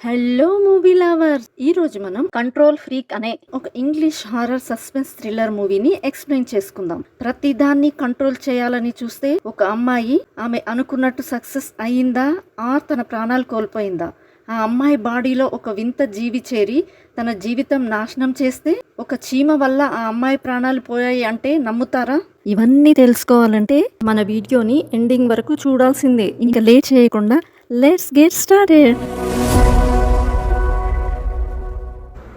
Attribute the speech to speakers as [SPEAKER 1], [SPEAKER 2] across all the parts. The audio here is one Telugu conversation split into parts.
[SPEAKER 1] హలో మూవీ లవర్స్, ఈ రోజు మనం కంట్రోల్ ఫ్రీక్ అనే ఒక ఇంగ్లీష్ హారర్ సస్పెన్స్ థ్రిల్లర్ మూవీని ఎక్స్ప్లెయిన్ చేసుకుందాం. ప్రతి దాన్ని కంట్రోల్ చేయాలని చూస్తే ఒక అమ్మాయి ఆమె అనుకున్నట్టు సక్సెస్ అయిందా తన ప్రాణాలు కోల్పోయిందా? ఆ అమ్మాయి బాడీలో ఒక వింత జీవి చేరి తన జీవితం నాశనం చేస్తే ఒక చీమ వల్ల ఆ అమ్మాయి ప్రాణాలు పోయాయి అంటే నమ్ముతారా? ఇవన్నీ తెలుసుకోవాలంటే మన వీడియోని ఎండింగ్ వరకు చూడాల్సిందే. ఇంకా లేట్ చేయకుండా లెట్స్ గెట్ స్టార్టెడ్.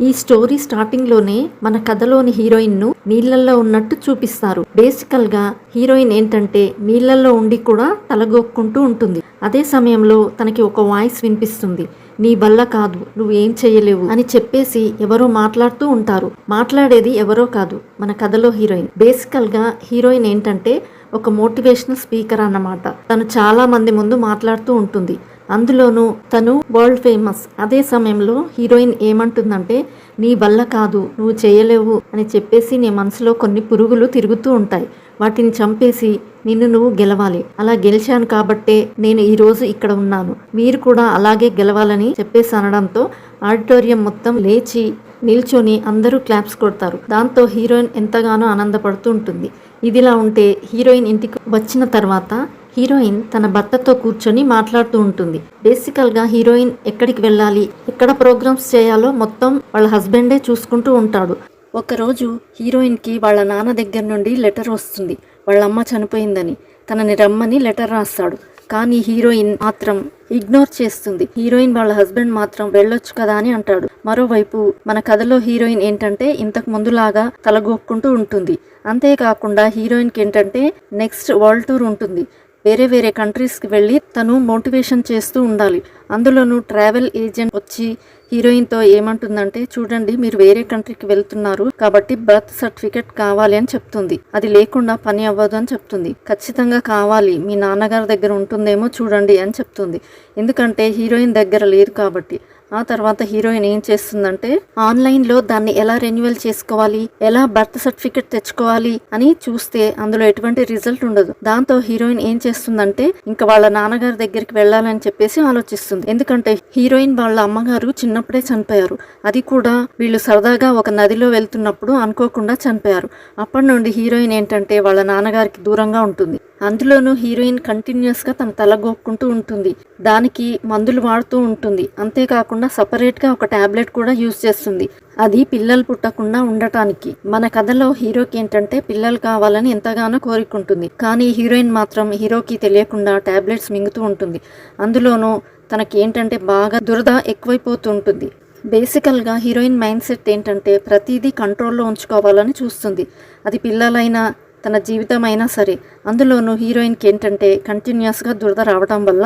[SPEAKER 1] ఈ స్టోరీ స్టార్టింగ్లోనే మన కథలోని హీరోయిన్ను నీళ్లలో ఉన్నట్టు చూపిస్తారు. బేసికల్గా హీరోయిన్ ఏంటంటే నీళ్లలో ఉండి కూడా తలగొక్కుంటూ ఉంటుంది. అదే సమయంలో తనకి ఒక వాయిస్ వినిపిస్తుంది, నీ వల్ల కాదు, నువ్వు ఏం చేయలేవు అని చెప్పేసి ఎవరో మాట్లాడుతూ ఉంటారు. మాట్లాడేది ఎవరో కాదు, మన కథలో హీరోయిన్. బేసికల్గా హీరోయిన్ ఏంటంటే ఒక మోటివేషనల్ స్పీకర్ అన్నమాట. తను చాలా మంది ముందు మాట్లాడుతూ ఉంటుంది. అందులోనూ తను వరల్డ్ ఫేమస్. అదే సమయంలో హీరోయిన్ ఏమంటుందంటే, నీ వల్ల కాదు, నువ్వు చేయలేవు అని చెప్పేసి నీ మనసులో కొన్ని పురుగులు తిరుగుతూ ఉంటాయి. వాటిని చంపేసి నిన్ను నువ్వు గెలవాలి. అలా గెలిచాను కాబట్టే నేను ఈరోజు ఇక్కడ ఉన్నాను, మీరు కూడా అలాగే గెలవాలని చెప్పేసి అనడంతో ఆడిటోరియం మొత్తం లేచి నిల్చొని అందరూ క్లాప్స్ కొడతారు. దాంతో హీరోయిన్ ఎంతగానో ఆనందపడుతూ ఉంటుంది. ఇదిలా ఉంటే హీరోయిన్ ఇంటికి వచ్చిన తర్వాత హీరోయిన్ తన భర్తతో కూర్చొని మాట్లాడుతూ ఉంటుంది. బేసికల్గా హీరోయిన్ ఎక్కడికి వెళ్ళాలి, ఎక్కడ ప్రోగ్రామ్స్ చేయాలో మొత్తం వాళ్ళ హస్బెండే చూసుకుంటూ ఉంటాడు. ఒకరోజు హీరోయిన్కి వాళ్ళ నాన్న దగ్గర నుండి లెటర్ వస్తుంది, వాళ్ళ అమ్మ చనిపోయిందని. తనని రమ్మని లెటర్ రాస్తాడు. కానీ హీరోయిన్ మాత్రం ఇగ్నోర్ చేస్తుంది. హీరోయిన్ వాళ్ళ హస్బెండ్ మాత్రం వెళ్ళొచ్చు కదా అని అంటాడు. మరోవైపు మన కథలో హీరోయిన్ ఏంటంటే ఇంతకు ముందులాగా తలగొక్కుంటూ ఉంటుంది. అంతేకాకుండా హీరోయిన్కి ఏంటంటే నెక్స్ట్ వరల్డ్ టూర్ ఉంటుంది. వేరే వేరే కంట్రీస్కి వెళ్ళి తను మోటివేషన్ చేస్తూ ఉండాలి. అందులోనూ ట్రావెల్ ఏజెంట్ వచ్చి హీరోయిన్తో ఏమంటుందంటే, చూడండి మీరు వేరే కంట్రీకి వెళ్తున్నారు కాబట్టి బర్త్ సర్టిఫికెట్ కావాలి అని చెప్తుంది. అది లేకుండా పని అవ్వదు అని చెప్తుంది. ఖచ్చితంగా కావాలి, మీ నాన్నగారి దగ్గర ఉంటుందేమో చూడండి అని చెప్తుంది. ఎందుకంటే హీరోయిన్ దగ్గర లేదు కాబట్టి. ఆ తర్వాత హీరోయిన్ ఏం చేస్తుందంటే ఆన్లైన్లో దాన్ని ఎలా రెన్యువల్ చేసుకోవాలి, ఎలా బర్త్ సర్టిఫికెట్ తెచ్చుకోవాలి అని చూస్తే అందులో ఎటువంటి రిజల్ట్ ఉండదు. దాంతో హీరోయిన్ ఏం చేస్తుందంటే ఇంకా వాళ్ళ నాన్నగారి దగ్గరికి వెళ్ళాలని చెప్పేసి ఆలోచిస్తుంది. ఎందుకంటే హీరోయిన్ వాళ్ళ అమ్మగారు చిన్నప్పుడే చనిపోయారు. అది కూడా వీళ్ళు సరదాగా ఒక నదిలో వెళ్తున్నప్పుడు అనుకోకుండా చనిపోయారు. అప్పటి నుండి హీరోయిన్ ఏంటంటే వాళ్ళ నాన్నగారికి దూరంగా ఉంటుంది. అందులోనూ హీరోయిన్ కంటిన్యూస్గా తన తలగొక్కుంటూ ఉంటుంది. దానికి మందులు వాడుతూ ఉంటుంది. అంతేకాకుండా సపరేట్గా ఒక టాబ్లెట్ కూడా యూజ్ చేస్తుంది. అది పిల్లలు పుట్టకుండా ఉండటానికి. మన కథలో హీరోకి ఏంటంటే పిల్లలు కావాలని ఎంతగానో కోరుకుంటుంది. కానీ హీరోయిన్ మాత్రం హీరోకి తెలియకుండా టాబ్లెట్స్ మింగుతూ ఉంటుంది. అందులోనూ తనకి ఏంటంటే బాగా దురద ఎక్కువైపోతూ ఉంటుంది. బేసికల్గా హీరోయిన్ మైండ్ సెట్ ఏంటంటే ప్రతిదీ కంట్రోల్లో ఉంచుకోవాలని చూస్తుంది. అది పిల్లలైనా తన జీవితం అయినా సరే. అందులోనూ హీరోయిన్కి ఏంటంటే కంటిన్యూస్గా దురద రావడం వల్ల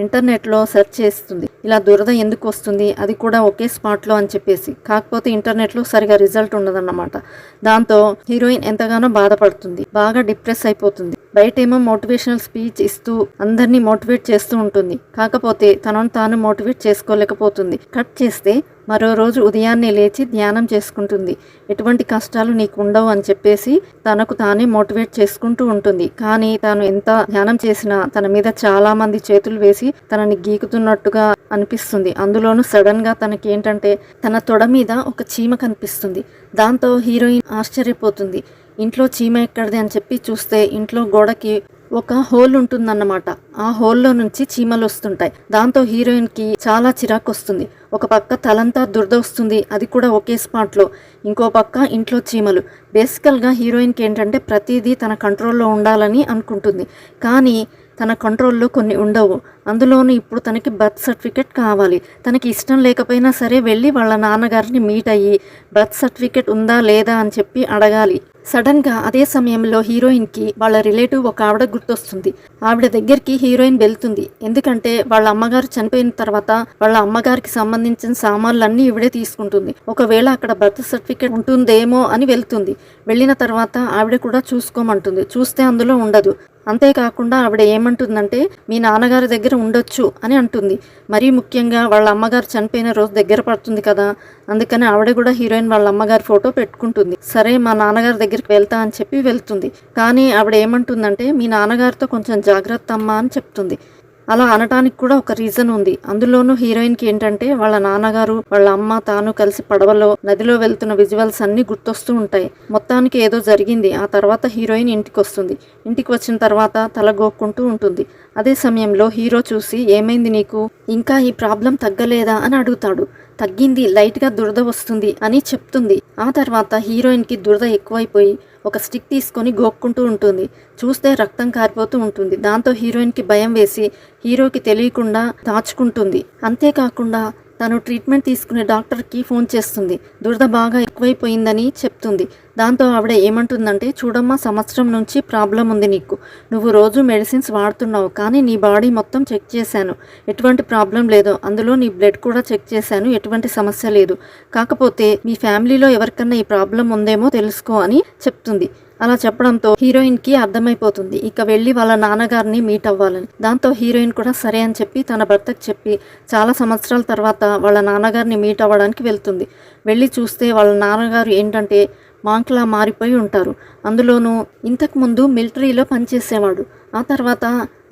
[SPEAKER 1] ఇంటర్నెట్లో సెర్చ్ చేస్తుంది, ఇలా దురద ఎందుకు వస్తుంది, అది కూడా ఒకే స్పాట్లో అని చెప్పేసి. కాకపోతే ఇంటర్నెట్లో సరిగా రిజల్ట్ ఉండదన్నమాట. దాంతో హీరోయిన్ ఎంతగానో బాధపడుతుంది, బాగా డిప్రెస్ అయిపోతుంది. బయటేమో మోటివేషనల్ స్పీచ్ ఇస్తూ అందరినీ మోటివేట్ చేస్తూ ఉంటుంది. కాకపోతే తనను తాను మోటివేట్ చేసుకోలేకపోతుంది. కట్ చేస్తే మరో రోజు ఉదయాన్నే లేచి ధ్యానం చేసుకుంటుంది. ఎటువంటి కష్టాలు నీకు ఉండవు అని చెప్పేసి తనకు తానే మోటివేట్ చేసుకుంటూ ఉంటుంది. కానీ తాను ఎంత ధ్యానం చేసినా తన మీద చాలా మంది చేతులు వేసి తనని గీకుతున్నట్టుగా అనిపిస్తుంది. అందులోనూ సడన్ గా తనకి ఏంటంటే తన తొడ మీద ఒక చీమ కనిపిస్తుంది. దాంతో హీరోయిన్ ఆశ్చర్యపోతుంది. ఇంట్లో చీమ ఎక్కడిది అని చెప్పి చూస్తే ఇంట్లో గోడకి ఒక హోల్ ఉంటుందన్నమాట. ఆ హోల్లో నుంచి చీమలు వస్తుంటాయి. దాంతో హీరోయిన్కి చాలా చిరాకు వస్తుంది. ఒక పక్క తలంతా దురద వస్తుంది, అది కూడా ఒకే స్పాట్లో. ఇంకో పక్క ఇంట్లో చీమలు. బేసికల్గా హీరోయిన్కి ఏంటంటే ప్రతిదీ తన కంట్రోల్లో ఉండాలని అనుకుంటుంది. కానీ తన కంట్రోల్లో కొన్ని ఉండవు. అందులోనూ ఇప్పుడు తనకి బర్త్ సర్టిఫికెట్ కావాలి. తనకి ఇష్టం లేకపోయినా సరే వెళ్ళి వాళ్ళ నాన్నగారిని మీట్ అయ్యి బర్త్ సర్టిఫికెట్ ఉందా లేదా అని చెప్పి అడగాలి. సడన్గా అదే సమయంలో హీరోయిన్కి వాళ్ళ రిలేటివ్ ఒక ఆవిడ గుర్తొస్తుంది. ఆవిడ దగ్గరికి హీరోయిన్ వెళ్తుంది. ఎందుకంటే వాళ్ళ అమ్మగారు చనిపోయిన తర్వాత వాళ్ళ అమ్మగారికి సంబంధించిన సామాన్లన్నీ ఇవిడే తీసుకుంటుంది. ఒకవేళ అక్కడ బర్త్ సర్టిఫికెట్ ఉంటుందేమో అని వెళ్తుంది. వెళ్ళిన తర్వాత ఆవిడ కూడా చూసుకోమంటుంది. చూస్తే అందులో ఉండదు. అంతేకాకుండా ఆవిడ ఏమంటుందంటే మీ నాన్నగారి దగ్గర ఉండొచ్చు అని అంటుంది. మరీ ముఖ్యంగా వాళ్ళ అమ్మగారు చనిపోయిన రోజు దగ్గర పడుతుంది కదా, అందుకని ఆవిడ కూడా హీరోయిన్ వాళ్ళ అమ్మగారి ఫోటో పెట్టుకుంటుంది. సరే మా నాన్నగారి దగ్గరికి వెళ్తా అని చెప్పి వెళ్తుంది. కానీ ఆవిడ ఏమంటుందంటే మీ నాన్నగారితో కొంచెం జాగ్రత్త అమ్మా అని చెప్తుంది. అలా అనటానికి కూడా ఒక రీజన్ ఉంది. అందులోనూ హీరోయిన్కి ఏంటంటే వాళ్ళ నాన్నగారు, వాళ్ళ అమ్మ, తాను కలిసి పడవలో నదిలో వెళ్తున్న విజువల్స్ అన్ని గుర్తొస్తూ ఉంటాయి. మొత్తానికి ఏదో జరిగింది. ఆ తర్వాత హీరోయిన్ ఇంటికి వస్తుంది. ఇంటికి వచ్చిన తర్వాత తల గోక్కుంటూ ఉంటుంది. అదే సమయంలో హీరో చూసి, ఏమైంది నీకు, ఇంకా ఈ ప్రాబ్లం తగ్గలేదా అని అడుగుతాడు. తగ్గింది, లైట్గా దురద వస్తుంది అని చెప్తుంది. ఆ తర్వాత హీరోయిన్కి దురద ఎక్కువైపోయి ఒక స్టిక్ తీసుకొని గోక్కుంటూ ఉంటుంది. చూస్తే రక్తం కారిపోతూ ఉంటుంది. దాంతో హీరోయిన్కి భయం వేసి హీరోకి తెలియకుండా దాచుకుంటుంది. అంతేకాకుండా తను ట్రీట్మెంట్ తీసుకునే డాక్టర్కి ఫోన్ చేస్తుంది. దురద బాగా ఎక్కువైపోయిందని చెప్తుంది. దాంతో ఆవిడ ఏమంటుందంటే, చూడమ్మా, సంవత్సరం నుంచి ప్రాబ్లం ఉంది నీకు. నువ్వు రోజు మెడిసిన్స్ వాడుతున్నావు, కానీ నీ బాడీ మొత్తం చెక్ చేశాను, ఎటువంటి ప్రాబ్లం లేదు. అందులో నీ బ్లడ్ కూడా చెక్ చేశాను, ఎటువంటి సమస్య లేదు. కాకపోతే మీ ఫ్యామిలీలో ఎవరికన్నా ఈ ప్రాబ్లం ఉందేమో తెలుసుకో అని చెప్తుంది. అలా చెప్పడంతో హీరోయిన్కి అర్థమైపోతుంది ఇక వెళ్ళి వాళ్ళ నాన్నగారిని మీట్ అవ్వాలని. దాంతో హీరోయిన్ కూడా సరే అని చెప్పి తన భర్తకు చెప్పి చాలా సంవత్సరాల తర్వాత వాళ్ళ నాన్నగారిని మీట్ అవ్వడానికి వెళ్తుంది. వెళ్ళి చూస్తే వాళ్ళ నాన్నగారు ఏంటంటే మాంక్లా మారిపోయి ఉంటారు. అందులోనూ ఇంతకుముందు మిలిటరీలో పనిచేసేవాడు. ఆ తర్వాత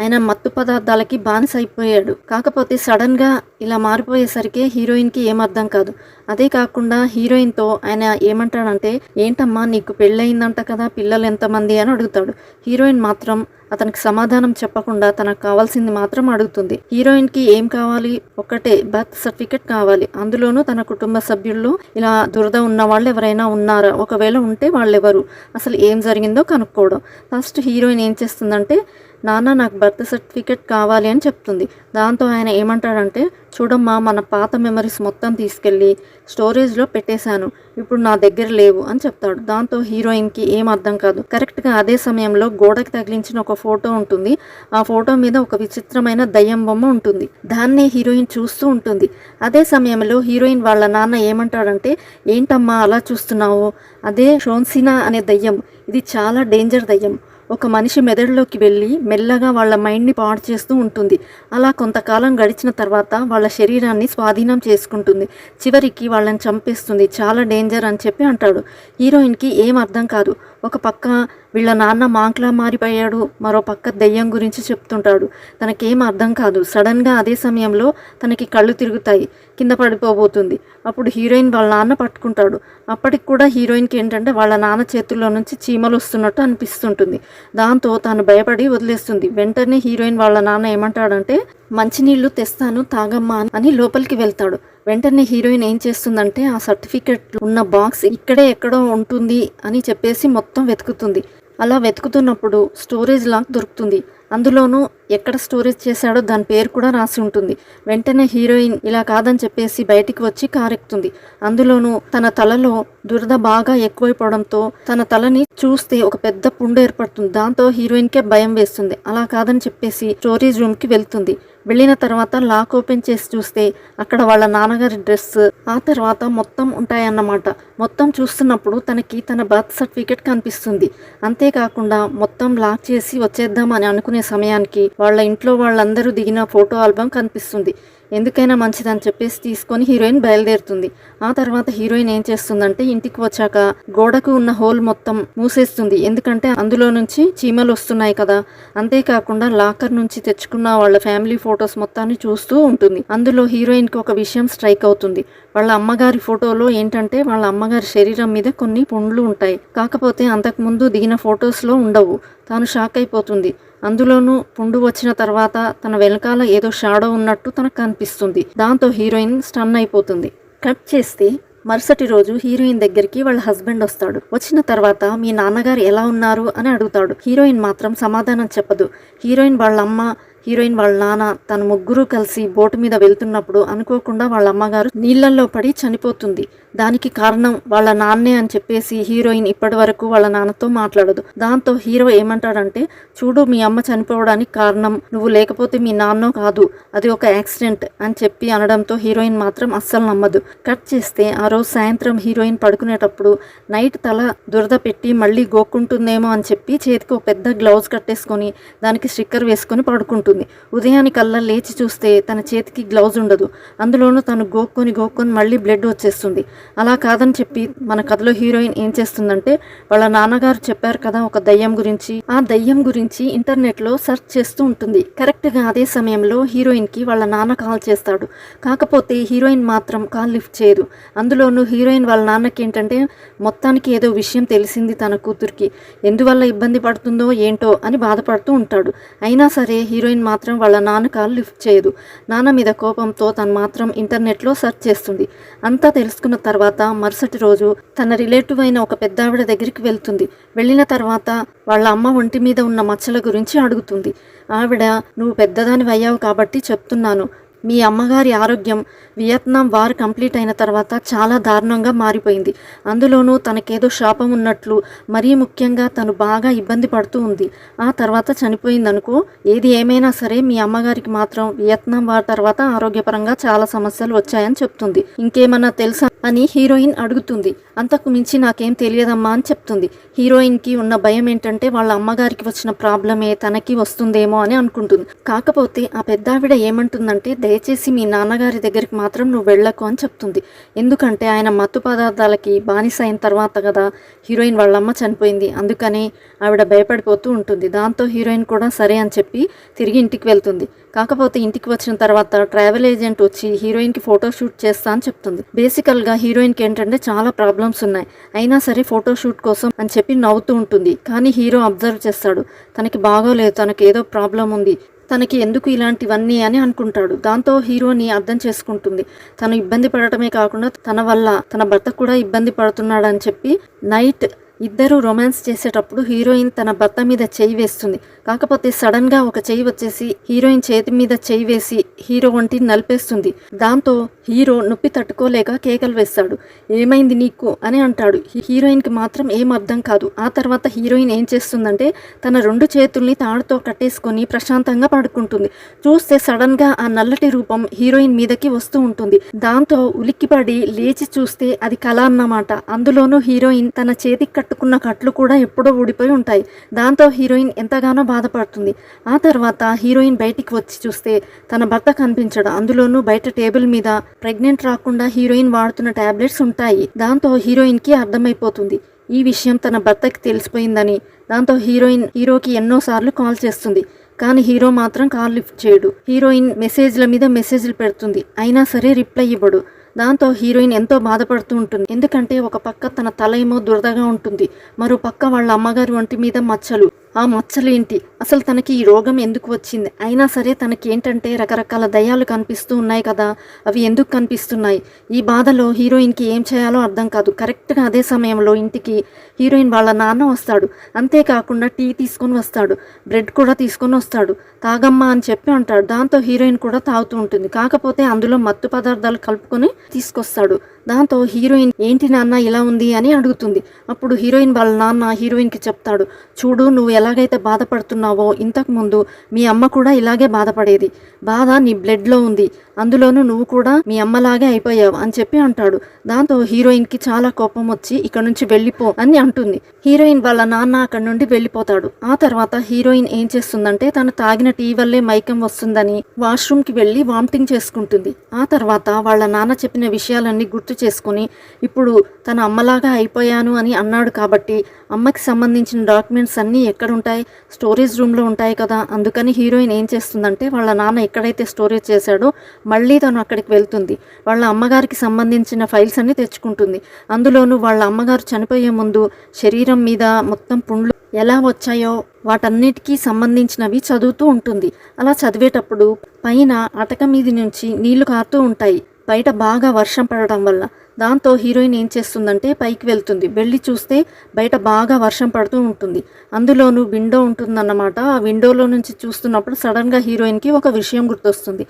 [SPEAKER 1] ఆయన మత్తు పదార్థాలకి బానిస అయిపోయాడు. కాకపోతే సడన్గా ఇలా మారిపోయేసరికి హీరోయిన్కి ఏం అర్థం కాదు. అదే కాకుండా హీరోయిన్తో ఆయన ఏమంటాడంటే, ఏంటమ్మా నీకు పెళ్ళయిందంట కదా, పిల్లలు ఎంతమంది అని అడుగుతాడు. హీరోయిన్ మాత్రం అతనికి సమాధానం చెప్పకుండా తనకు కావాల్సింది మాత్రం అడుగుతుంది. హీరోయిన్కి ఏం కావాలి, ఒక్కటే బర్త్ సర్టిఫికెట్ కావాలి. అందులోనూ తన కుటుంబ సభ్యుల్లో ఇలా దురద ఉన్న వాళ్ళు ఎవరైనా ఉన్నారా, ఒకవేళ ఉంటే వాళ్ళెవరు, అసలు ఏం జరిగిందో కనుక్కోవడం. ఫస్ట్ హీరోయిన్ ఏం చేస్తుందంటే, నాన్న నాకు బర్త్ సర్టిఫికెట్ కావాలి అని చెప్తుంది. దాంతో ఆయన ఏమంటాడంటే, చూడమ్మా, మన పాత మెమరీస్ మొత్తం తీసుకెళ్ళి స్టోరేజ్లో పెట్టేశాను, ఇప్పుడు నా దగ్గర లేవు అని చెప్తాడు. దాంతో హీరోయిన్కి ఏం అర్థం కాదు. కరెక్ట్గా అదే సమయంలో గోడకి తగిలించిన ఒక ఫోటో ఉంటుంది. ఆ ఫోటో మీద ఒక విచిత్రమైన దయ్యం బొమ్మ ఉంటుంది. దాన్నే హీరోయిన్ చూస్తూ ఉంటుంది. అదే సమయంలో హీరోయిన్ వాళ్ళ నాన్న ఏమంటాడంటే, ఏంటమ్మా అలా చూస్తున్నావు, అదే షోన్సినా అనే దయ్యం, ఇది చాలా డేంజర్ దయ్యం. ఒక మనిషి మెదడులోకి వెళ్ళి మెల్లగా వాళ్ళ మైండ్ని పాడు చేస్తూ ఉంటుంది. అలా కొంతకాలం గడిచిన తర్వాత వాళ్ళ శరీరాన్ని స్వాధీనం చేసుకుంటుంది. చివరికి వాళ్ళని చంపేస్తుంది. చాలా డేంజర్ అని చెప్పి అంటాడు. హీరోయిన్కి ఏం అర్థం కాదు. ఒక పక్క వీళ్ళ నాన్న మాంక్లా మారిపోయాడు, మరో పక్క దెయ్యం గురించి చెప్తుంటాడు. తనకేం అర్థం కాదు. సడన్గా అదే సమయంలో తనకి కళ్ళు తిరుగుతాయి, కింద పడిపోబోతుంది. అప్పుడు హీరోయిన్ వాళ్ళ నాన్న పట్టుకుంటాడు. అప్పటికి కూడా హీరోయిన్కి ఏంటంటే వాళ్ళ నాన్న చేతుల్లో నుంచి చీమలు వస్తున్నట్టు అనిపిస్తుంటుంది. దాంతో తాను భయపడి వదిలేస్తుంది. వెంటనే హీరోయిన్ వాళ్ళ నాన్న ఏమంటాడంటే, మంచినీళ్ళు తెస్తాను తాగమ్మా అని లోపలికి వెళ్తాడు. వెంటనే హీరోయిన్ ఏం చేస్తుందంటే, ఆ సర్టిఫికెట్ ఉన్న బాక్స్ ఇక్కడే ఎక్కడో ఉంటుంది అని చెప్పేసి మొత్తం వెతుకుతుంది. అలా వెతుకుతున్నప్పుడు స్టోరేజ్ లాక్ దొరుకుతుంది. అందులోనూ ఎక్కడ స్టోరేజ్ చేశాడో దాని పేరు కూడా రాసి ఉంటుంది. వెంటనే హీరోయిన్ ఇలా కాదని చెప్పేసి బయటికి వచ్చి కారెక్కుతుంది. అందులోనూ తన తలలో దురద బాగా ఎక్కువైపోవడంతో తన తలని చూస్తే ఒక పెద్ద పుండు ఏర్పడుతుంది. దాంతో హీరోయిన్కే భయం వేస్తుంది. అలా కాదని చెప్పేసి స్టోరేజ్ రూమ్కి వెళ్తుంది. వెళ్ళిన తర్వాత లాక్ ఓపెన్ చేసి చూస్తే అక్కడ వాళ్ళ నాన్నగారి డ్రెస్, ఆ తర్వాత మొత్తం ఉంటాయన్నమాట. మొత్తం చూస్తున్నప్పుడు తనకి తన బర్త్ సర్టిఫికెట్ కనిపిస్తుంది. అంతేకాకుండా మొత్తం లాక్ చేసి వచ్చేద్దామని అనుకునే సమయానికి వాళ్ళ ఇంట్లో వాళ్ళందరూ దిగిన ఫోటో ఆల్బమ్ కనిపిస్తుంది. ఎందుకైనా మంచిదని చెప్పేసి తీసుకొని హీరోయిన్ బయలుదేరుతుంది. ఆ తర్వాత హీరోయిన్ ఏం చేస్తుందంటే, ఇంటికి వచ్చాక గోడకు ఉన్న హోల్ మొత్తం మూసేస్తుంది. ఎందుకంటే అందులో నుంచి చీమలు వస్తున్నాయి కదా. అంతేకాకుండా లాకర్ నుంచి తెచ్చుకున్న వాళ్ళ ఫ్యామిలీ ఫొటోస్ మొత్తాన్ని చూస్తూ ఉంటుంది. అందులో హీరోయిన్కి ఒక విషయం స్ట్రైక్ అవుతుంది. వాళ్ళ అమ్మగారి ఫోటోలో ఏంటంటే వాళ్ళ అమ్మగారి శరీరం మీద కొన్ని పుండ్లు ఉంటాయి. కాకపోతే అంతకుముందు దిగిన ఫొటోస్లో ఉండవు. తాను షాక్ అయిపోతుంది. అందులోనూ పుండు వచ్చిన తర్వాత తన వెనకాల ఏదో షాడో ఉన్నట్టు తనకు కనిపిస్తుంది. దాంతో హీరోయిన్ స్టన్ అయిపోతుంది. కట్ చేస్తే మరుసటి రోజు హీరోయిన్ దగ్గరికి వాళ్ళ హస్బెండ్ వస్తాడు. వచ్చిన తర్వాత మీ నాన్నగారు ఎలా ఉన్నారు అని అడుగుతాడు. హీరోయిన్ మాత్రం సమాధానం చెప్పదు. హీరోయిన్ వాళ్ళ అమ్మ, హీరోయిన్ వాళ్ళ నాన్న తను ముగ్గురు కలిసి బోటు మీద వెళ్తున్నప్పుడు అనుకోకుండా వాళ్ళ అమ్మగారు నీళ్ళల్లో పడి చనిపోతుంది. దానికి కారణం వాళ్ళ నాన్నే అని చెప్పేసి హీరోయిన్ ఇప్పటి వరకు వాళ్ళ నాన్నతో మాట్లాడదు. దాంతో హీరో ఏమంటాడంటే, చూడు, మీ అమ్మ చనిపోవడానికి కారణం నువ్వు లేకపోతే మీ నాన్నో కాదు, అది ఒక యాక్సిడెంట్ అని చెప్పి అనడంతో హీరోయిన్ మాత్రం అస్సలు నమ్మదు. కట్ చేస్తే ఆ రోజు సాయంత్రం హీరోయిన్ పడుకునేటప్పుడు నైట్ తల దురద పెట్టి మళ్ళీ గోక్కుంటుందేమో అని చెప్పి చేతికి ఒక పెద్ద గ్లౌజ్ కట్టేసుకొని దానికి స్టిక్కర్ వేసుకొని పడుకుంటుంది. ఉంటుంది. ఉదయానికల్లా లేచి చూస్తే తన చేతికి గ్లౌజ్ ఉండదు. అందులోనూ తను గోక్కొని మళ్ళీ బ్లడ్ వచ్చేస్తుంది. అలా కాదని చెప్పి మన కథలో హీరోయిన్ ఏం చేస్తుందంటే వాళ్ళ నాన్నగారు చెప్పారు కదా ఒక దయ్యం గురించి, ఆ దయ్యం గురించి ఇంటర్నెట్లో సెర్చ్ చేస్తూ ఉంటుంది. కరెక్ట్గా అదే సమయంలో హీరోయిన్కి వాళ్ళ నాన్న కాల్ చేస్తాడు. కాకపోతే హీరోయిన్ మాత్రం కాల్ లిఫ్ట్ చేయదు. అందులోనూ హీరోయిన్ వాళ్ళ నాన్నకి ఏంటంటే మొత్తానికి ఏదో విషయం తెలిసింది తన కూతురికి, ఎందువల్ల ఇబ్బంది పడుతుందో ఏంటో అని బాధపడుతూ ఉంటాడు. అయినా సరే హీరోయిన్ మాత్రం వాళ్ళ నాన్న కాల్ లిఫ్ట్ చేయదు. నాన్న మీద కోపంతో తను మాత్రం ఇంటర్నెట్లో సెర్చ్ చేస్తుంది. అంతా తెలుసుకున్న తర్వాత మరుసటి రోజు తన రిలేటివ్ అయిన ఒక పెద్దావిడ దగ్గరికి వెళ్తుంది. వెళ్ళిన తర్వాత వాళ్ళ అమ్మ ఒంటి మీద ఉన్న మచ్చల గురించి అడుగుతుంది. ఆవిడ, నువ్వు పెద్దదానివి అయ్యావు కాబట్టి చెప్తున్నాను, మీ అమ్మగారి ఆరోగ్యం వియత్నాం వార్ కంప్లీట్ అయిన తర్వాత చాలా దారుణంగా మారిపోయింది. అందులోనూ తనకేదో శాపం ఉన్నట్లు, మరీ ముఖ్యంగా తను బాగా ఇబ్బంది పడుతూ ఉంది. ఆ తర్వాత చనిపోయిందనుకో. ఏది ఏమైనా సరే మీ అమ్మగారికి మాత్రం వియత్నాం వార్ తర్వాత ఆరోగ్యపరంగా చాలా సమస్యలు వచ్చాయని చెప్తుంది. ఇంకేమన్నా తెలుసా అని హీరోయిన్ అడుగుతుంది. అంతకు మించి నాకేం తెలియదమ్మా అని చెప్తుంది. హీరోయిన్కి ఉన్న భయం ఏంటంటే వాళ్ళ అమ్మగారికి వచ్చిన ప్రాబ్లమే తనకి వస్తుందేమో అని అనుకుంటుంది. కాకపోతే ఆ పెద్దావిడ ఏమంటుందంటే, దయచేసి మీ నాన్నగారి దగ్గరికి మాత్రం నువ్వు వెళ్ళకు అని చెప్తుంది. ఎందుకంటే ఆయన మత్తు పదార్థాలకి బానిస అయిన తర్వాత కదా హీరోయిన్ వాళ్ళమ్మ చనిపోయింది. అందుకని ఆవిడ భయపడిపోతూ ఉంటుంది. దాంతో హీరోయిన్ కూడా సరే అని చెప్పి తిరిగి ఇంటికి వెళ్తుంది. కాకపోతే ఇంటికి వచ్చిన తర్వాత ట్రావెల్ ఏజెంట్ వచ్చి హీరోయిన్కి ఫోటోషూట్ చేస్తా అని చెప్తుంది. బేసికల్గా హీరోయిన్కి ఏంటంటే చాలా ప్రాబ్లమ్స్ ఉన్నాయి. అయినా సరే ఫోటోషూట్ కోసం అని చెప్పి నవ్వుతూ ఉంటుంది. కానీ హీరో అబ్జర్వ్ చేస్తాడు, తనకి బాగోలేదు, తనకి ఏదో ప్రాబ్లం ఉంది, తనకి ఎందుకు ఇలాంటివన్నీ అని అనుకుంటాడు. దాంతో హీరోని అర్థం చేసుకుంటుంది. తను ఇబ్బంది పడటమే కాకుండా తన వల్ల తన భర్త కూడా ఇబ్బంది పడుతున్నాడని చెప్పి నైట్ ఇద్దరు రొమాన్స్ చేసేటప్పుడు హీరోయిన్ తన భర్త మీద చేయి వేస్తుంది. కాకపోతే సడన్గా ఒక చేయి వచ్చేసి హీరోయిన్ చేతి మీద చేయి వేసి హీరో ఒంటిని నలిపేస్తుంది. దాంతో హీరో నొప్పి తట్టుకోలేక కేకలు వేస్తాడు. ఏమైంది నీకు అని అంటాడు. హీరోయిన్కి మాత్రం ఏం అర్థం కాదు. ఆ తర్వాత హీరోయిన్ ఏం చేస్తుందంటే తన 2 చేతుల్ని తాడుతో కట్టేసుకొని ప్రశాంతంగా పడుకుంటుంది. చూస్తే సడన్గా ఆ నల్లటి రూపం హీరోయిన్ మీదకి వస్తూ ఉంటుంది. దాంతో ఉలిక్కిపడి లేచి చూస్తే అది కళ అన్నమాట. అందులోనూ హీరోయిన్ తన చేతికి కట్టుకున్న కట్లు కూడా ఎప్పుడో ఊడిపోయి ఉంటాయి. దాంతో హీరోయిన్ ఎంతగానో బాధపడుతుంది. ఆ తర్వాత హీరోయిన్ బయటికి వచ్చి చూస్తే తన భర్త కనిపించడు. అందులోనూ బయట టేబుల్ మీద ప్రెగ్నెంట్ రాకుండా హీరోయిన్ వాడుతున్న టాబ్లెట్స్ ఉంటాయి. దాంతో హీరోయిన్కి అర్థమైపోతుంది ఈ విషయం తన భర్తకి తెలిసిపోయిందని. దాంతో హీరోయిన్ హీరోకి ఎన్నోసార్లు కాల్ చేస్తుంది. కానీ హీరో మాత్రం కాల్ లిఫ్ట్ చేయడు. హీరోయిన్ మెసేజ్ల మీద మెసేజ్లు పెడుతుంది. అయినా సరే రిప్లై ఇవ్వడు. దాంతో హీరోయిన్ ఎంతో బాధపడుతూ ఉంటుంది. ఎందుకంటే ఒక పక్క తన తల ఏమో దురదగా ఉంటుంది, మరో పక్క వాళ్ళ అమ్మగారి ఒంటి మీద మచ్చలు. ఆ మచ్చలేంటి, అసలు తనకి ఈ రోగం ఎందుకు వచ్చింది? అయినా సరే తనకి ఏంటంటే రకరకాల దయ్యాలు కనిపిస్తూ ఉన్నాయి కదా, అవి ఎందుకు కనిపిస్తున్నాయి? ఈ బాధలో హీరోయిన్కి ఏం చేయాలో అర్థం కాదు. కరెక్ట్గా అదే సమయంలో ఇంటికి హీరోయిన్ వాళ్ళ నాన్న వస్తాడు. అంతేకాకుండా టీ తీసుకొని వస్తాడు, బ్రెడ్ కూడా తీసుకొని వస్తాడు. తాగమ్మా అని చెప్పి అంటాడు. దాంతో హీరోయిన్ కూడా తాగుతూ ఉంటుంది. కాకపోతే అందులో మత్తు పదార్థాలు కలుపుకొని తీసుకొస్తాడు. దాంతో హీరోయిన్ ఏంటి నాన్న ఇలా ఉంది అని అడుగుతుంది. అప్పుడు హీరోయిన్ వాళ్ళ నాన్న హీరోయిన్కి చెప్తాడు, చూడు నువ్వు ఎలాగైతే బాధపడుతున్నావో ఇంతకుముందు మీ అమ్మ కూడా ఇలాగే బాధపడేది. బాధ నీ బ్లడ్లో ఉంది, అందులోనూ నువ్వు కూడా మీ అమ్మలాగే అయిపోయావు అని చెప్పి అంటాడు. దాంతో హీరోయిన్కి చాలా కోపం వచ్చి ఇక్కడ నుంచి వెళ్ళిపో అని అంటుంది. హీరోయిన్ వాళ్ళ నాన్న అక్కడ నుండి వెళ్ళిపోతాడు. ఆ తర్వాత హీరోయిన్ ఏం చేస్తుందంటే తను తాగిన టీ వల్లే మైకం వస్తుందని వాష్రూమ్కి వెళ్ళి వామిటింగ్ చేసుకుంటుంది. ఆ తర్వాత వాళ్ళ నాన్న చెప్పిన విషయాలన్నీ గుర్తు చేసుకుని ఇప్పుడు తన అమ్మలాగా అయిపోయాను అని అన్నాడు కాబట్టి అమ్మకి సంబంధించిన డాక్యుమెంట్స్ అన్నీ ఎక్కడ ఉంటాయి? స్టోరేజ్ రూమ్లో ఉంటాయి కదా. అందుకని హీరోయిన్ ఏం చేస్తుందంటే వాళ్ళ నాన్న ఎక్కడైతే స్టోరేజ్ చేశాడో మళ్ళీ తను అక్కడికి వెళ్తుంది. వాళ్ళ అమ్మగారికి సంబంధించిన ఫైల్స్ అన్నీ తెచ్చుకుంటుంది. అందులోనూ వాళ్ళ అమ్మగారు చనిపోయే ముందు శరీరం మీద మొత్తం పుండ్లు ఎలా వచ్చాయో వాటన్నిటికీ సంబంధించినవి చదువుతూ ఉంటుంది. అలా చదివేటప్పుడు పైన అటక మీది నుంచి నీళ్లు కారుతూ ఉంటాయి, బయట బాగా వర్షం పడడం వల్ల. దాంతో హీరోయిన్ ఏం చేస్తుందంటే పైకి వెళ్తుంది. వెళ్ళి చూస్తే బయట బాగా వర్షం పడుతూ ఉంటుంది. అందులోనూ విండో ఉంటుందన్నమాట. ఆ విండోలో నుంచి చూస్తున్నప్పుడు సడన్గా హీరోయిన్కి ఒక విషయం గుర్తొస్తుంది.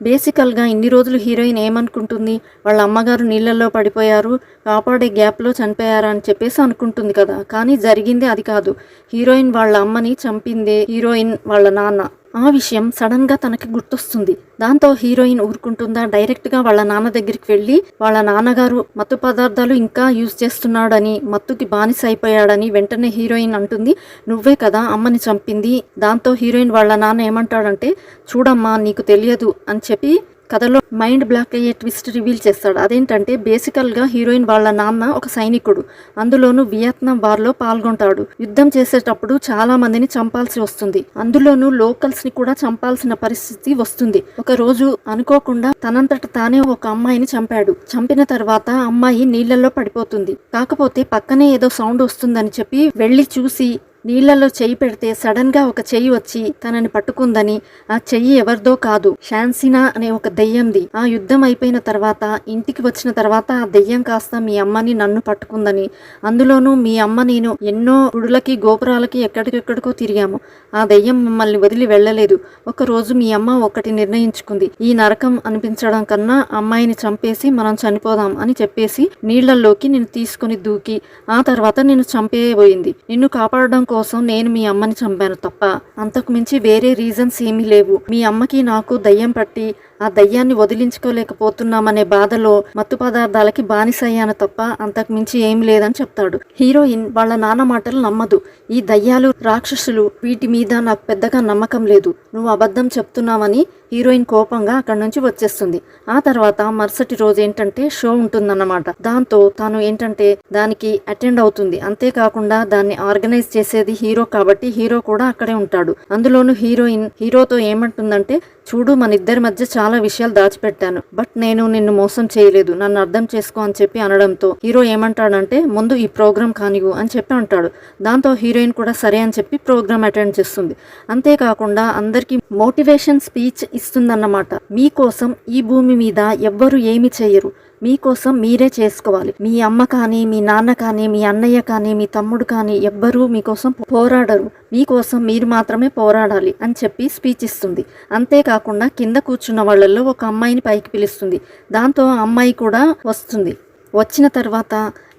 [SPEAKER 1] బేసికల్గా ఇన్ని రోజులు హీరోయిన్ ఏమనుకుంటుంది, వాళ్ళ అమ్మగారు నీళ్ళల్లో పడిపోయారు, కాపాడే గ్యాప్లో చనిపోయారు అని చెప్పేసి అనుకుంటుంది కదా. కానీ జరిగింది అది కాదు. హీరోయిన్ వాళ్ళ అమ్మని చంపిందే హీరోయిన్ వాళ్ళ నాన్న. ఆ విషయం సడన్ గా తనకి గుర్తొస్తుంది. దాంతో హీరోయిన్ ఊరుకుంటుందా, డైరెక్ట్ గా వాళ్ళ నాన్న దగ్గరికి వెళ్ళి వాళ్ళ నాన్నగారు మత్తు పదార్థాలు ఇంకా యూజ్ చేస్తున్నాడని, మత్తుకి బానిస అయిపోయాడని వెంటనే హీరోయిన్ అంటుంది, నువ్వే కదా అమ్మని చంపింది. దాంతో హీరోయిన్ వాళ్ళ నాన్న ఏమంటాడంటే, చూడమ్మా నీకు తెలియదు అని చెప్పి కథలో మైండ్ బ్లాక్ అయ్యే ట్విస్ట్ రివీల్ చేస్తాడు. అదేంటంటే బేసికల్గా హీరోయిన్ వాళ్ళ నాన్న ఒక సైనికుడు, అందులోనూ వియత్నాం వార్లో పాల్గొంటాడు. యుద్ధం చేసేటప్పుడు చాలా మందిని చంపాల్సి వస్తుంది, అందులోనూ లోకల్స్ ని కూడా చంపాల్సిన పరిస్థితి వస్తుంది. ఒక రోజు అనుకోకుండా తనంతట తానే ఒక అమ్మాయిని చంపాడు. చంపిన తర్వాత అమ్మాయి నీళ్లలో పడిపోతుంది. కాకపోతే పక్కనే ఏదో సౌండ్ వస్తుందని చెప్పి వెళ్లి చూసి నీళ్లలో చెయ్యి పెడితే సడన్ గా ఒక చెయ్యి వచ్చి తనని పట్టుకుందని, ఆ చెయ్యి ఎవరిదో కాదు, షాన్సినా అనే ఒక దెయ్యంది. ఆ యుద్ధం అయిపోయిన తర్వాత ఇంటికి వచ్చిన తర్వాత ఆ దెయ్యం కాస్త మీ అమ్మని నన్ను పట్టుకుందని, అందులోనూ మీ అమ్మ నేను ఎన్నో గుడులకి గోపురాలకి ఎక్కడికెక్కడికో తిరిగాము, ఆ దెయ్యం మమ్మల్ని వదిలి వెళ్ళలేదు. ఒక రోజు మీ అమ్మ ఒకటి నిర్ణయించుకుంది, ఈ నరకం అనిపించడం కన్నా అమ్మాయిని చంపేసి మనం చనిపోదాం అని చెప్పేసి నీళ్లలోకి నిన్ను తీసుకుని దూకి ఆ తర్వాత నిన్ను చంపేయబోయింది. నిన్ను కాపాడడం కోసం నేను మీ అమ్మని చంపాను తప్ప అంతకు మించి వేరే రీజన్స్ ఏమీ లేవు. మీ అమ్మకి నాకు దయ్యం పట్టి ఆ దయ్యాన్ని వదిలించుకోలేకపోతున్నామనే బాధలో మత్తు పదార్థాలకి బానిసయ్యాను తప్ప అంతకు మించి ఏం లేదని చెప్తాడు. హీరోయిన్ వాళ్ళ నాన్న మాటలు నమ్మదు. ఈ దయ్యాలు, రాక్షసులు వీటి మీద నాకు పెద్దగా నమ్మకం లేదు, నువ్వు అబద్ధం చెప్తున్నావని హీరోయిన్ కోపంగా అక్కడి నుంచి వచ్చేస్తుంది. ఆ తర్వాత మరుసటి రోజు ఏంటంటే షో ఉంటుందన్నమాట. దాంతో తాను ఏంటంటే దానికి అటెండ్ అవుతుంది. అంతేకాకుండా దాన్ని ఆర్గనైజ్ చేసేది హీరో కాబట్టి హీరో కూడా అక్కడే ఉంటాడు. అందులోనూ హీరోయిన్ హీరోతో ఏమంటుందంటే, చూడు మన ఇద్దరి మధ్య చాలా విషయాలు దాచిపెట్టాను, బట్ నేను నిన్ను మోసం చేయలేదు, నన్ను అర్థం చేసుకో అని చెప్పి అనడంతో హీరో ఏమంటాడంటే, ముందు ఈ ప్రోగ్రామ్ కానివ్వు అని చెప్పి అంటాడు. దాంతో హీరోయిన్ కూడా సరే అని చెప్పి ప్రోగ్రామ్ అటెండ్ చేస్తుంది. అంతేకాకుండా అందరికీ మోటివేషన్ స్పీచ్ ఇస్తుందన్నమాట. మీకోసం ఈ భూమి మీద ఎవ్వరు ఏమి చేయరు, మీకోసం మీరే చేసుకోవాలి. మీ అమ్మ కానీ, మీ నాన్న కానీ, మీ అన్నయ్య కానీ, మీ తమ్ముడు కానీ ఎవ్వరూ మీకోసం పోరాడరు, మీకోసం మీరు మాత్రమే పోరాడాలి అని చెప్పి స్పీచ్ ఇస్తుంది. అంతేకాకుండా కింద కూర్చున్న వాళ్ళల్లో ఒక అమ్మాయిని పైకి పిలుస్తుంది. దాంతో ఆ అమ్మాయి కూడా వస్తుంది. వచ్చిన తర్వాత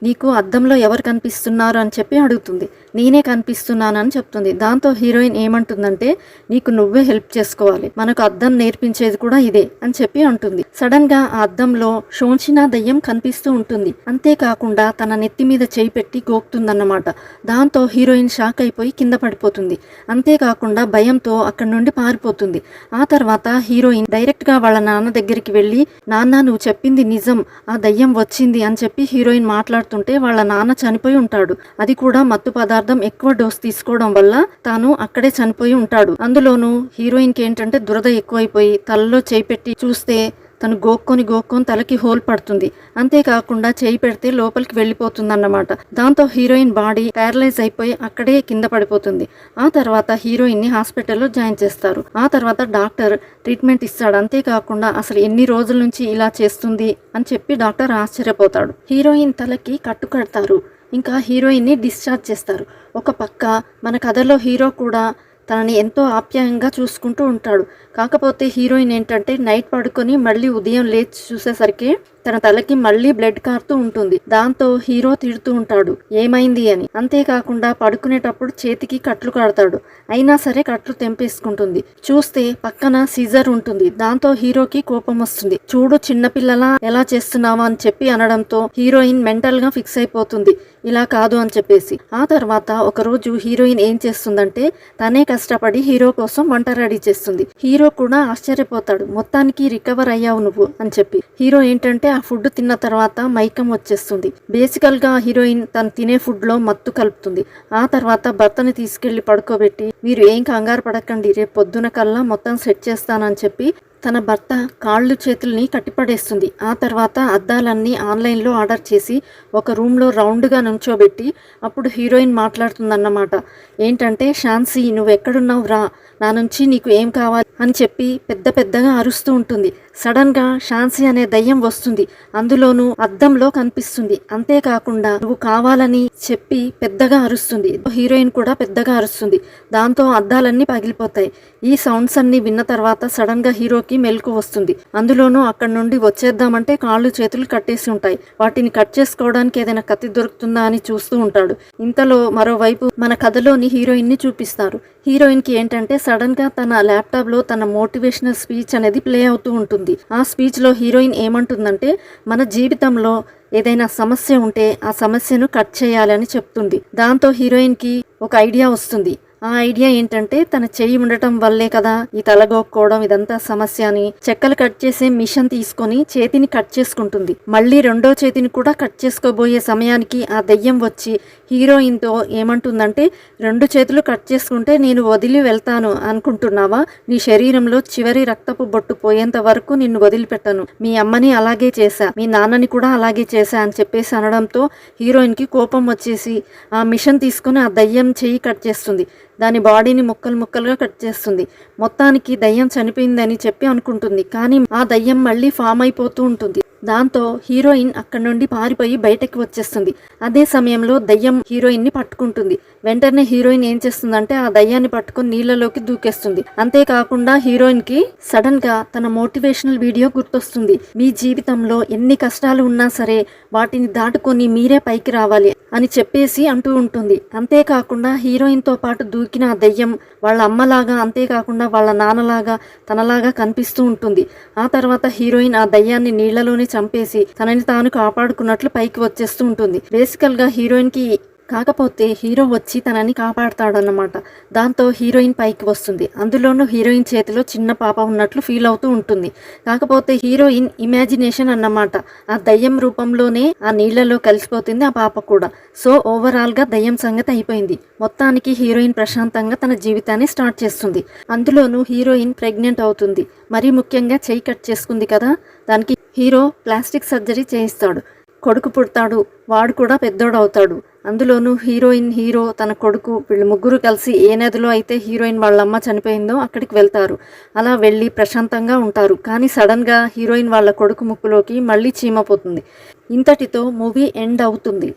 [SPEAKER 1] నీకు అద్దంలో ఎవరు కనిపిస్తున్నారు అని చెప్పి అడుగుతుంది. నేనే కనిపిస్తున్నానని చెప్తుంది. దాంతో హీరోయిన్ ఏమంటుందంటే, నీకు నువ్వే హెల్ప్ చేసుకోవాలి, మనకు అద్దం నేర్పించేది కూడా ఇదే అని చెప్పి అంటుంది. సడన్ గా ఆ అద్దంలో షోన్షినా దయ్యం కనిపిస్తూ ఉంటుంది. అంతేకాకుండా తన నెత్తి మీద చేయి పెట్టి గోక్తుందన్నమాట. దాంతో హీరోయిన్ షాక్ అయిపోయి కింద పడిపోతుంది. అంతేకాకుండా భయంతో అక్కడి నుండి పారిపోతుంది. ఆ తర్వాత హీరోయిన్ డైరెక్ట్ గా వాళ్ళ నాన్న దగ్గరికి వెళ్ళి, నాన్న నువ్వు చెప్పింది నిజం, ఆ దయ్యం వచ్చింది అని చెప్పి హీరోయిన్ మాట్లాడుతుంటే వాళ్ళ నాన్న చనిపోయి ఉంటాడు. అది కూడా మత్తు పదార్థం ఎక్కువ డోస్ తీసుకోవడం వల్ల తాను అక్కడే చనిపోయి ఉంటాడు. అందులోనూ హీరోయిన్ కి ఏంటంటే దురద ఎక్కువైపోయి తలలో చేయి పెట్టి చూస్తే తను గోక్కొని తలకి హోల్ పడుతుంది. అంతేకాకుండా చేయి పెడితే లోపలికి వెళ్ళిపోతుందన్నమాట. దాంతో హీరోయిన్ బాడీ ప్యారలైజ్ అయిపోయి అక్కడే కింద పడిపోతుంది. ఆ తర్వాత హీరోయిన్ ని హాస్పిటల్లో జాయిన్ చేస్తారు. ఆ తర్వాత డాక్టర్ ట్రీట్మెంట్ ఇస్తాడు. అంతేకాకుండా అసలు ఎన్ని రోజుల నుంచి ఇలా చేస్తుంది అని చెప్పి డాక్టర్ ఆశ్చర్యపోతాడు. హీరోయిన్ తలకి కట్టు కడతారు. ఇంకా హీరోయిన్ ని డిశ్చార్జ్ చేస్తారు. ఒక పక్క మన కథలో హీరో కూడా తనని ఎంతో ఆప్యాయంగా చూసుకుంటూ ఉంటాడు. కాకపోతే హీరోయిన్ ఏంటంటే నైట్ పడుకొని మళ్ళీ ఉదయం లేచి చూసేసరికి తన తలకి మళ్ళీ బ్లడ్ కారుతూ ఉంటుంది. దాంతో హీరో తిడుతూ ఉంటాడు ఏమైంది అని. అంతేకాకుండా పడుకునేటప్పుడు చేతికి కట్లు కడతాడు, అయినా సరే కట్లు తెంపేసుకుంటుంది. చూస్తే పక్కన సీజర్ ఉంటుంది. దాంతో హీరోకి కోపం వస్తుంది. చూడు చిన్నపిల్లలా ఎలా చేస్తున్నావా అని చెప్పి అనడంతో హీరోయిన్ మెంటల్ గా ఫిక్స్ అయిపోతుంది, ఇలా కాదు అని చెప్పేసి. ఆ తర్వాత ఒకరోజు హీరోయిన్ ఏం చేస్తుందంటే తనే కష్టపడి హీరో కోసం వంట రెడీ చేస్తుంది. హీరో కూడా ఆశ్చర్యపోతాడు, మొత్తానికి రికవర్ అయ్యావు నువ్వు అని చెప్పి. హీరో ఏంటంటే ఆ ఫుడ్ తిన్న తర్వాత మైకం వచ్చేస్తుంది. బేసికల్ గా హీరోయిన్ తను తినే ఫుడ్ లో మత్తు కలుపుతుంది. ఆ తర్వాత భర్తని తీసుకెళ్లి పడుకోబెట్టి, మీరు ఏం కంగారు పడకండి, రేపు పొద్దున కల్లా మొత్తం సెట్ చేస్తానని చెప్పి తన భర్త కాళ్ళు చేతుల్ని కట్టిపడేస్తుంది. ఆ తర్వాత అద్దాలన్నీ ఆన్లైన్లో ఆర్డర్ చేసి ఒక రూమ్లో రౌండ్గా నుంచోబెట్టి అప్పుడు హీరోయిన్ మాట్లాడుతుందన్నమాట. ఏంటంటే, షాన్సీ నువ్వు ఎక్కడున్నావు రా, నా నుంచి నీకు ఏం కావాలి అని చెప్పి పెద్దగా అరుస్తూ ఉంటుంది. సడన్ గా షాన్సీ అనే దయ్యం వస్తుంది. అందులోనూ అద్దంలో కనిపిస్తుంది. అంతేకాకుండా నువ్వు కావాలని చెప్పి పెద్దగా అరుస్తుంది. హీరోయిన్ కూడా పెద్దగా అరుస్తుంది. దాంతో అద్దాలన్నీ పగిలిపోతాయి. ఈ సౌండ్స్ అన్ని విన్న తర్వాత సడన్ గా హీరోకి మెలకు వస్తుంది. అందులోనూ అక్కడి నుండి వచ్చేద్దామంటే కాళ్ళు చేతులు కట్టేసి ఉంటాయి. వాటిని కట్ చేసుకోవడానికి ఏదైనా కత్తి దొరుకుతుందా అని చూస్తూ ఉంటాడు. ఇంతలో మరోవైపు మన కథలోని హీరోయిన్ ని చూపిస్తారు. హీరోయిన్ కి ఏంటంటే సడన్ గా తన ల్యాప్టాప్ లో తన మోటివేషనల్ స్పీచ్ అనేది ప్లే అవుతూ ఉంటుంది. ఆ స్పీచ్ లో హీరోయిన్ ఏమంటుందంటే మన జీవితంలో ఏదైనా సమస్య ఉంటే ఆ సమస్యను కట్ చేయాలని చెప్తుంది. దాంతో హీరోయిన్ కి ఒక ఐడియా వస్తుంది. ఆ ఐడియా ఏంటంటే తన చెయ్యి ఉండటం వల్లే కదా ఈ తలగొక్కోవడం ఇదంతా సమస్య అని చెక్కలు కట్ చేసే మిషన్ తీసుకొని చేతిని కట్ చేసుకుంటుంది. మళ్ళీ రెండో చేతిని కూడా కట్ చేసుకోబోయే సమయానికి ఆ దెయ్యం వచ్చి హీరోయిన్ తో ఏమంటుందంటే 2 చేతులు కట్ చేసుకుంటే నేను వదిలి వెళ్తాను అనుకుంటున్నావా? నీ శరీరంలో చివరి రక్తపు బొట్టు పోయేంత వరకు నిన్ను వదిలిపెట్టను. మీ అమ్మని అలాగే చేశా, మీ నాన్నని కూడా అలాగే చేశా అని చెప్పేసి అనడంతో హీరోయిన్ కి కోపం వచ్చేసి ఆ మిషన్ తీసుకుని ఆ దయ్యం చెయ్యి కట్ చేస్తుంది. దాని బాడీని ముక్కలు ముక్కలుగా కట్ చేస్తుంది. మొత్తానికి దయ్యం చనిపోయిందని చెప్పి అనుకుంటుంది. కానీ ఆ దయ్యం మళ్ళీ ఫామ్ అయిపోతూ ఉంటుంది. దాంతో హీరోయిన్ అక్కడి నుండి పారిపోయి బయటకి వచ్చేస్తుంది. అదే సమయంలో దయ్యం హీరోయిన్ ని పట్టుకుంటుంది. వెంటనే హీరోయిన్ ఏం చేస్తుందంటే ఆ దయ్యాన్ని పట్టుకొని నీళ్ళలోకి దూకేస్తుంది. అంతేకాకుండా హీరోయిన్ కి సడన్ గా తన మోటివేషనల్ వీడియో గుర్తొస్తుంది. మీ జీవితంలో ఎన్ని కష్టాలు ఉన్నా సరే వాటిని దాటుకొని మీరే పైకి రావాలి అని చెప్పేసి అంటూ ఉంటుంది. అంతేకాకుండా హీరోయిన్ తో పాటు దూకిన ఆ దయ్యం వాళ్ళ అమ్మలాగా అంతేకాకుండా వాళ్ళ నాన్నలాగా తనలాగా కనిపిస్తూ ఉంటుంది. ఆ తర్వాత హీరోయిన్ ఆ దయ్యాన్ని నీళ్లలోనే చంపేసి తనని తాను కాపాడుకున్నట్లు పైకి వచ్చేస్తూ ఉంటుంది. బేసికల్ గా హీరోయిన్ కి కాకపోతే హీరో వచ్చి తనని కాపాడతాడన్నమాట. దాంతో హీరోయిన్ పైకి వస్తుంది. అందులోనూ హీరోయిన్ చేతిలో చిన్న పాప ఉన్నట్లు ఫీల్ అవుతూ ఉంటుంది. కాకపోతే హీరోయిన్ ఇమాజినేషన్ అన్నమాట. ఆ దయ్యం రూపంలోనే ఆ నీళ్లలో కలిసిపోతుంది ఆ పాప కూడా. సో ఓవరాల్ గా దయ్యం సంగతి అయిపోయింది. మొత్తానికి హీరోయిన్ ప్రశాంతంగా తన జీవితాన్ని స్టార్ట్ చేస్తుంది. అందులోనూ హీరోయిన్ ప్రెగ్నెంట్ అవుతుంది. మరీ ముఖ్యంగా చెయ్యి కట్ చేసుకుంది కదా, దానికి హీరో ప్లాస్టిక్ సర్జరీ చేయిస్తాడు. కొడుకు పుడతాడు. వాడు కూడా పెద్దోడు అవుతాడు. అందులోనూ హీరోయిన్, హీరో, తన కొడుకు వీళ్ళు ముగ్గురు కలిసి ఏ నదిలో అయితే హీరోయిన్ వాళ్ళమ్మ చనిపోయిందో అక్కడికి వెళ్తారు. అలా వెళ్ళి ప్రశాంతంగా ఉంటారు. కానీ సడన్ గా హీరోయిన్ వాళ్ళ కొడుకు ముక్కులోకి మళ్ళీ చీమపోతుంది. ఇంతటితో మూవీ ఎండ్ అవుతుంది.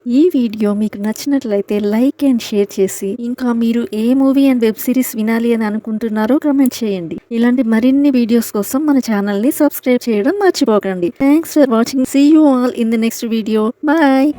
[SPEAKER 1] ఈ వీడియో మీకు నచ్చినట్లయితే లైక్ అండ్ షేర్ చేసి ఇంకా మీరు ఏ మూవీ అండ్ వెబ్ సిరీస్ వినాలి అని అనుకుంటున్నారో కామెంట్ చేయండి. ఇలాంటి మరిన్ని వీడియోస్ కోసం మన ఛానల్ ని సబ్స్క్రైబ్ చేయడం మర్చిపోకండి. Thanks for watching. See you all in the next video. Bye.